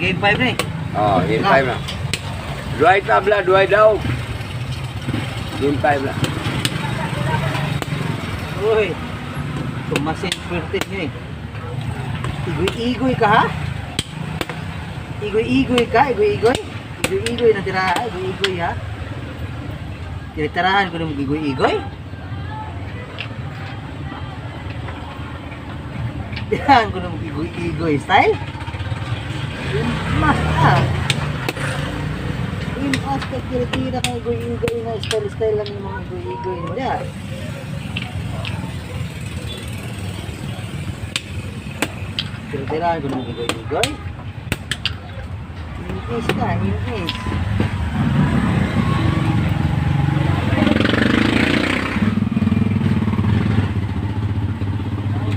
Game 5 na eh. Oh, game 5 na. Duay tabla, duay daw. Game 5 na. Uy. Tumasin swerte nyo eh. Igoy-igoy ka ha? Igoy-igoy ka? Igoy-igoy? Igoy-igoy na tirahan. Igoy-igoy ha? Tirahan ko na mag-igoy-igoy? Tirahan ko na mag-igoy-igoy style? Yun mas ha? Yun mas tira ka igoy-igoy na style lang yung mga igoy-igoy mo yan. Tira-tirahan ko na mag-igoy-igoy? Inis ka, inis.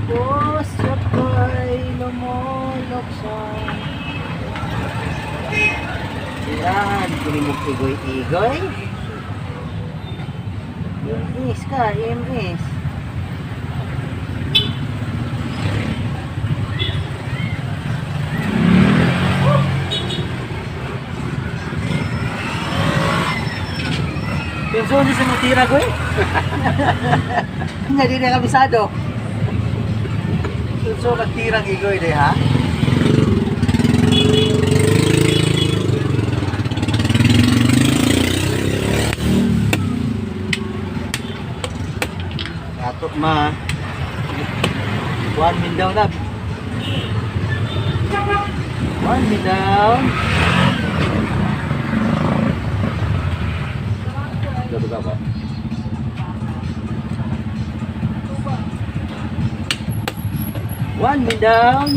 Tapos, ako'y lumulok sa tirahan ko na mag-igoy-igoy? Inis ka, inis. Penso ni sa matira ko eh. Hindi na kabisado. Penso magtirang igoy de ha. Atok ma. One min down up. One min down. Berapa? One man down.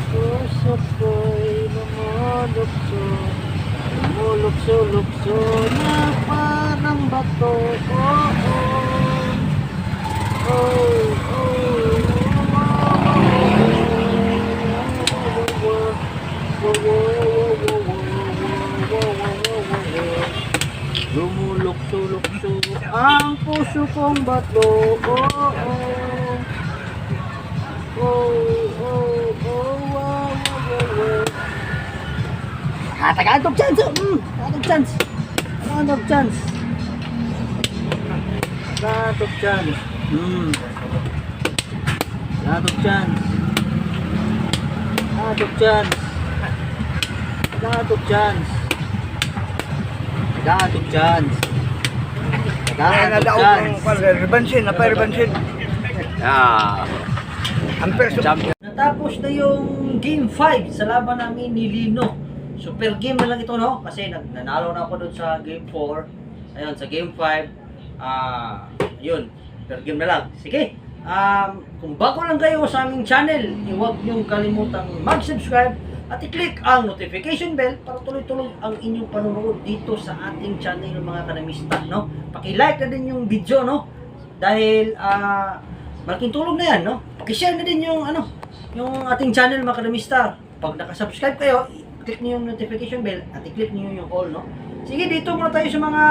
Pusok ko'y lumulukso na parang bato. Lumulukso ang puso kong bato. Tagalog chance. Tagalog chance. Tagalog chance. Tagalog chance. Tagalog chance. Tagalog chance. Tagalog chance. Tagalog chance. Tagalog chance. Rebansin, apa rebansin? Ah, Hampir champion. Natapos na yung game 5 sa laban namin ni Lino. Super game na lang ito, no? Kasi nanalo na ako doon sa game 4. Ayun, sa game 5. Yun. Super game na lang. Sige. Kung bago lang kayo sa aming channel, huwag niyong kalimutang mag-subscribe at i-click ang notification bell para tuloy-tuloy ang inyong panonood dito sa ating channel, mga kanamista, no? Paki-like na din yung video, no? Dahil malaking tulong na yan, no? Paki-share na din yung yung ating channel, mga kanamista. Pag nakasubscribe kayo, click niyo yung notification bell at i-click niyo yung all, no? Sige, dito muna tayo sa mga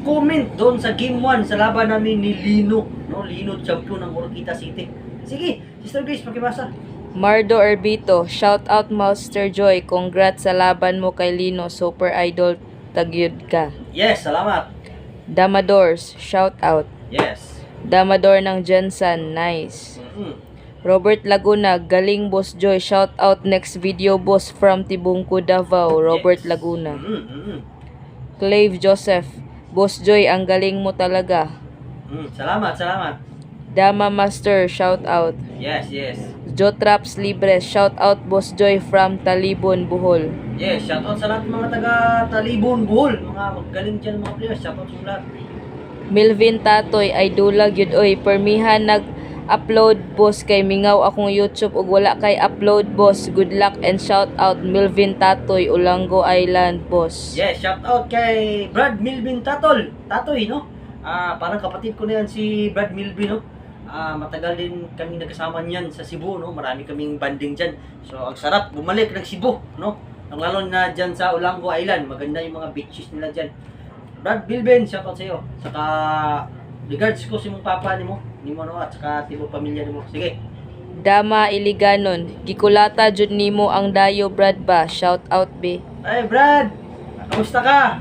comment doon sa game 1 sa laban namin ni Lino, no? Lino, champion ng Oroquita City. Sige, Sister Grace, pakibasa. Mardo Orbito, shout out Master Joy, congrats sa laban mo kay Lino, super idol, tagyud ka. Yes, salamat. Damadors, shout out. Yes. Damador ng Jensen, nice. Robert Laguna, galing Boss Joy, shout out next video boss from Tibungco, Davao, Robert Yes. Laguna. Clave Joseph, Boss Joy, ang galing mo talaga. Salamat, salamat. Dama Master, shout out. Yes, yes. Jotraps Libres, shout out Boss Joy from Talibon, Bohol. Yes, shoutout sa lahat ng mga taga Talibon, Bohol. Mga magaling dyan mga players, shoutout sa lahat. Milvin Tatoy, idula gyud oy, permihan nag-upload boss kay mingaw akong YouTube ug wala kay upload boss. Good luck and shout out Milvin Tatoy, Ulango Island boss. Yes, shoutout kay Brad Milvin Tatoy, no? Parang kapatid ko na yan si Brad Milvin, no? Matagal din kami nagkasama niyan sa Cebu, no? Marami kaming banding dyan. So, ang sarap bumalik ng Cebu, no? Lalo na dyan sa Ulango Island. Maganda yung mga beaches nila dyan. Brad Bilben, shoutout sa iyo. Saka regards ko si mong papa ni mo no, at saka tibok pamilya nimo. Sige. Dama Iliganon, gikulata jud nimo ang dayo Brad ba? Shout out be. Ay Brad, kamusta ka?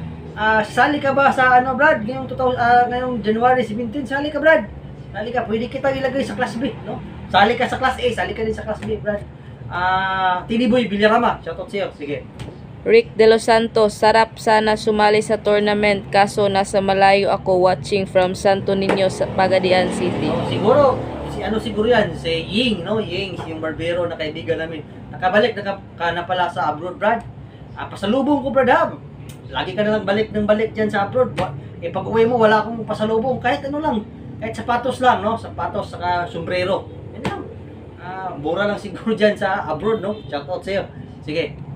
Sali ka ba sa ano Brad? Ngayong January 17, sali ka Brad. Sali ka, pwede kita ilagay sa class B, no? Sali ka sa class A, sali ka din sa class B, Brad. Tiniboy Villarama, shoutout sa iyo. Sige. Rick De Los Santos, sarap sana sumali sa tournament kaso nasa malayo ako watching from Santo Niño sa Pagadian City. Siguro, siguro yan, si Ying, no? Ying, yung barbero na kaibigan namin. Nakabalik ka na pala sa abroad, Brad. Pasalubong ko, Brad, ha? Lagi ka na lang balik dyan sa abroad. Pag uwi mo, wala akong pasalubong. Kahit ano lang, kahit sapatos lang, no? Sapatos, saka sombrero. Yan lang. Mura lang siguro dyan sa abroad, no? Shoutout sa'yo. Sige.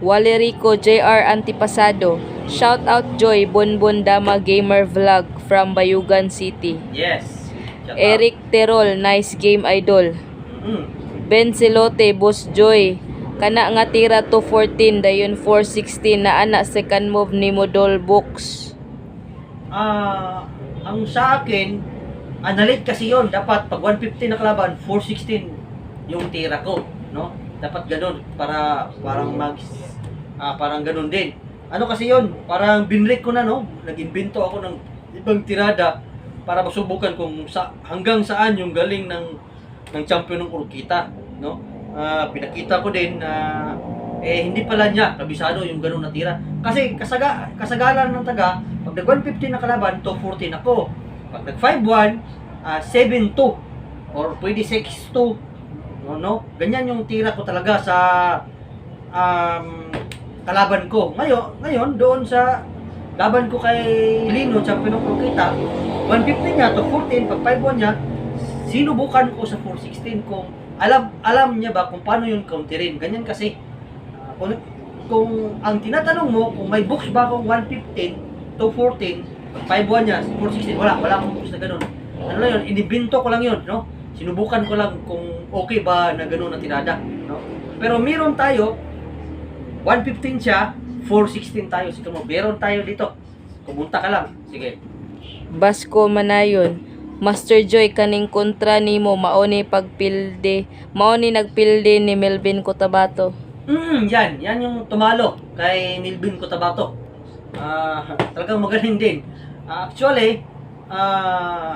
Walerico JR Antipasado, shout out Joy Bonbon Dama Gamer Vlog from Bayugan City. Yes. Shout out. Eric Terol, nice game idol. Mm-hmm. Ben Silote, Boss Joy, kana nga tira 214 dayon 416 na ana second move ni Modol Books. Ang sa akin, analit kasi yon. Dapat pag 150 na kalaban, 416 yung tira ko, no? Dapat ganun para parang ganun din. Ano kasi yon? Parang binrek ko na, no? Nag-invento ako ng ibang tirada para masubukan kung hanggang saan yung galing ng champion ng Urquita, no? Pinakita ko din na hindi pala niya kabisado yung ganun na tira. Kasi kasagalan ng taga, pag nag 150 na kalaban, 214 ako. Pag nag 5-1, 7-2 or pwede 6-2. No? Ganyan yung tira ko talaga sa kalaban ko. Ngayon doon sa laban ko kay Lino, champion ng Urquita, 150 niya to 14, pag 5-1 niya, sinubukan ko sa 416 kung alam niya ba kung paano yung counterin. Ganyan kasi kung ang tinatanong mo kung may books ba akong 115 to 14, 5-1 niya, 416, wala akong books na ganun. Ano lang yun, inibinto ko lang yun, no? Sinubukan ko lang kung okay ba na gano'n na tirada, no? Pero meron tayo, 115 siya, 416 tayo. Sige mo, meron tayo dito. Kumunta ka lang. Sige. Basko Manayon, Master Joy kaning kontra nimo maoni nagpilde ni Melvin Cotabato. Yan yung tumalo kay Melvin Cotabato. Talagang magaling din. Actually,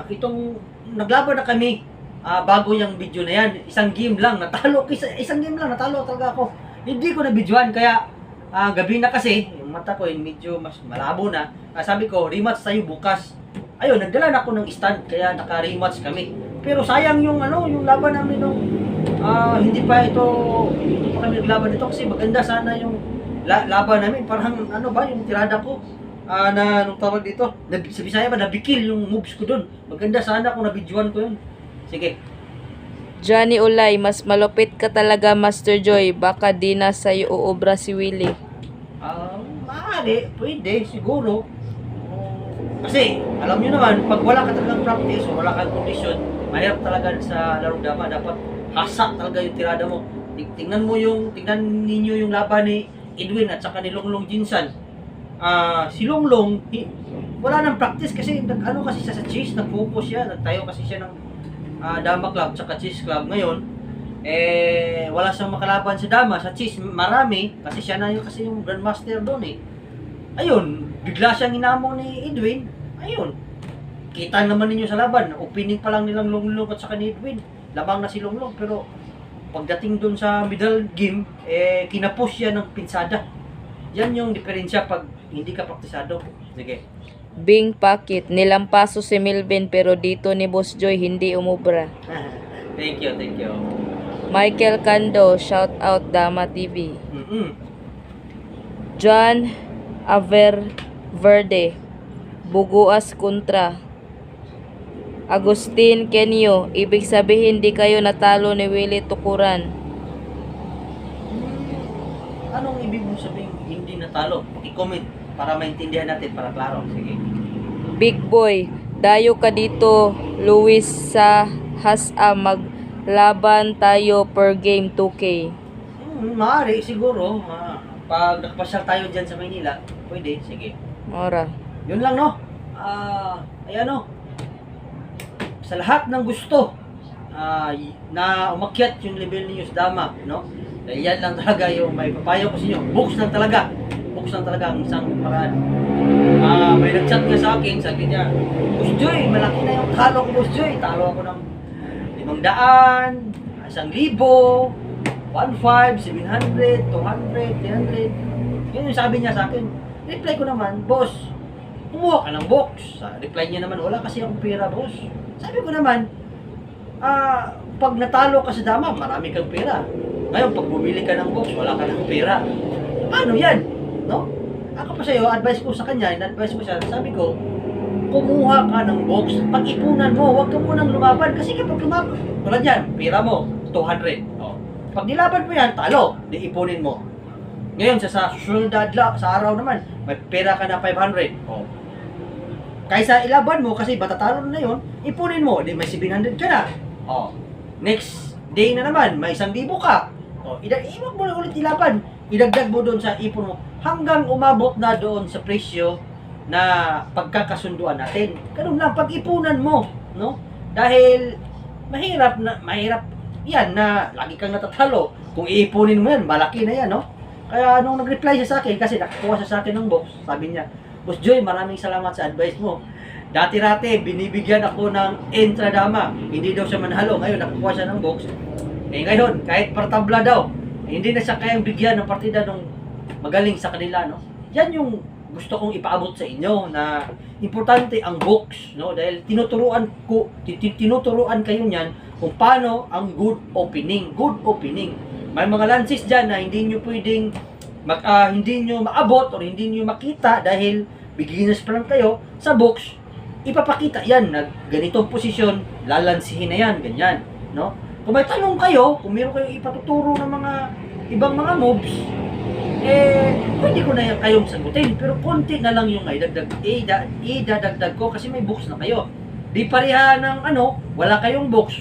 itong naglaban na kami bago yung video na yan. Isang game lang natalo talaga ako. Hindi ko na videoan kaya gabi na kasi yung mata ko medyo mas malabo na. Sabi ko, rematch tayo bukas. Ayun, nagdala na ako ng stand kaya naka-rematch kami. Pero sayang yung laban namin nung hindi pa kami naglaban nito kasi maganda sana yung laban namin. Parang yung tirada ko na nung tawag dito, sa Bisaya ba nabikil yung moves ko doon. Maganda sana kung na-videoan ko yun. Sige. Johnny Olay, mas malupit ka talaga Master Joy, baka di na sa'yo uobra si Willie. Maaari, pwede, siguro. Kasi, alam nyo naman, pag wala ka talagang practice o wala kang condition, mahirap talaga sa larong dama. Dapat hasak talaga yung tirada mo. Tingnan ninyo yung laban ni Edwin at saka ni Longlong Jinsan. Si Longlong, wala nang practice kasi kasi siya sa chess, nag-focus siya, nagtayo kasi siya ng Dama Club tsaka Chess Club. Ngayon, wala siyang makalaban sa Dama, sa Chess marami, kasi siya na kasi yung Grandmaster doon Ayun, bigla siyang inamo ni Edwin. Ayun, kita naman ninyo sa laban, opening pa lang nilang Longlong at saka ni Edwin. Labang na si Longlong, pero pagdating doon sa middle game, kinapush siya ng pinsada. Yan yung diferensya pag hindi ka praktisado. Sige. Bing Pakit, nilampaso si Melvin pero dito ni Boss Joy hindi umubra. Thank you. Michael Cando, shout out Dama TV. John Verde, Buguas kontra. Agustin Kenyo, ibig sabihin di kayo natalo ni Willie Tukuran. Anong ibig mo sabihin hindi natalo? I-comment para maintindihan natin, para klaro. Sige. Big Boy, dayo ka dito, Luis sa Hasa, maglaban tayo per game 2K. Maaari siguro. Pag nakapasyal tayo dyan sa Maynila, pwede. Sige. Ora. Yun lang, no? Ayan, no? Sa lahat ng gusto na umakyat yung level ninyo sa dama, no? Dahil yan lang talaga yung may papayo ko sa inyo. Books lang talaga. Books lang talaga ang isang paraan. May nag-chat nga sa akin, sabi niya, Boss Joy, malaki na yung talo ko, Boss Joy. Talo ako ng 500, 1,000, 1,500, 700, 200, 300. Yun yung sabi niya sa akin. Reply ko naman, Boss, kumuha ka ng box. Reply niya naman, wala kasi akong pera, Boss. Sabi ko naman, pag natalo ka sa dama, marami kang pera. Ngayon, pag bumili ka ng box, wala ka ng pera. Paano yan? No? Ako pa sa'yo, advice ko sa kanya, in-advise ko siya, sabi ko, kumuha ka ng box, pag-ipunan mo, huwag ka munang lumaban. Kasi kapag lumaban, tulad yan, pera mo, 200. Oh. Pag nilaban mo yan, talo, di ipunin mo. Ngayon, sa susunod na adlaw, sa araw naman, may pera ka na 500. Oh. Kaysa ilaban mo, kasi matatalo na yun, ipunin mo, di may 700 ka na. Oh. Next day na naman, may 1,000 ka. Oh, iwag mo na ulit ilaban. Idagdag mo doon sa ipon mo hanggang umabot na doon sa presyo na pagkakasunduan natin. Ganun lang, pag-ipunan mo, no? Dahil mahirap yan na lagi kang natatalo. Kung iipunin mo yan, malaki na yan, no? Kaya nung nag-reply siya sa akin, kasi nakakuha siya sa akin ng box, sabi niya, Boss Joy, maraming salamat sa advice mo. Dati-rati, binibigyan ako ng entradama. Hindi daw siya manhalo. Ngayon, nakukuha siya ng box. Eh ngayon, kahit partabla daw, hindi na siya kayang bigyan ng partida ng magaling sa kanila, no? Yan yung gusto kong ipaabot sa inyo na importante ang box, no? Dahil tinuturuan kayo niyan kung paano ang good opening. Good opening. May mga lances diyan na hindi niyo pwedeng hindi niyo maabot o hindi niyo makita dahil beginners pa lang kayo sa box. Ipapakita yan na ganitong posisyon, lalansihin na yan, ganyan, no? Kung may tanong kayo, kung meron kayong ipatuturo ng mga ibang mga moves, pwede ko na yan kayong sagutin. Pero konti na lang yung idadagdag ko kasi may box na kayo. Di pareha ng wala kayong box.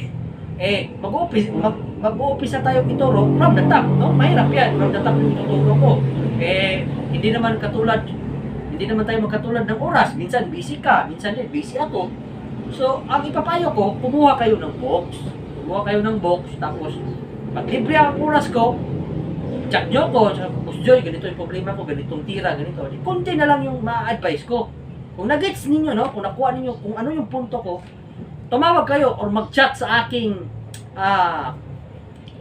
Mag-uumpisa tayong ituro from the top, no? Mahirap yan, from the top yung ituturo ko. Hindi naman tayo magkatulad ng oras. Minsan busy ka, minsan din busy ako. So, ang ipapayo ko, kumuha kayo ng box. Tapos, pag libre ang oras ko, chat nyo ko, Boss Joy, ganito yung problema ko, ganitong tira, ganito. Kunti na lang yung ma-advise ko. Kung nag-gets ninyo, no? Kung nakuha ninyo kung ano yung punto ko, tumawag kayo or mag-chat sa aking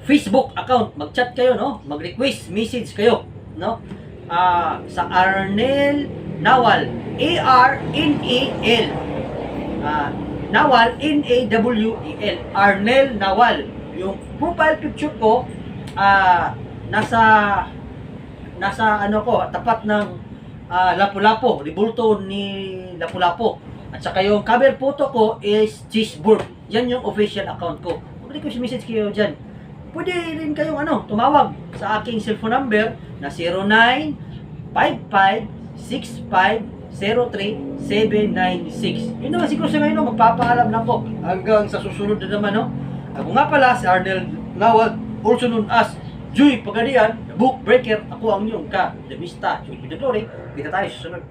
Facebook account. Mag-chat kayo, no? Mag-request message kayo, no? Sa Arnel Nawal, A-R-N-A-L. Nawal, N-A-W-E-L. Arnel Nawal. Yung profile picture ko, nasa tapat ng Lapu-Lapu, Ribulto ni Lapu-Lapu. At saka yung cover photo ko is Cheeseburg. Yan yung official account ko. Mag-request message kayo dyan. Pwede rin kayong tumawag sa aking cellphone number na 0955-6503-796. Yun naman siguro sa ngayon, magpapaalam na po hanggang sa susunod na naman, no? Ako nga pala si Arnel Nawal, also known as Joy Pagadian, Book Breaker. Ako ang inyong The Mista, Joy Pidaglory. Kita tayo susunod.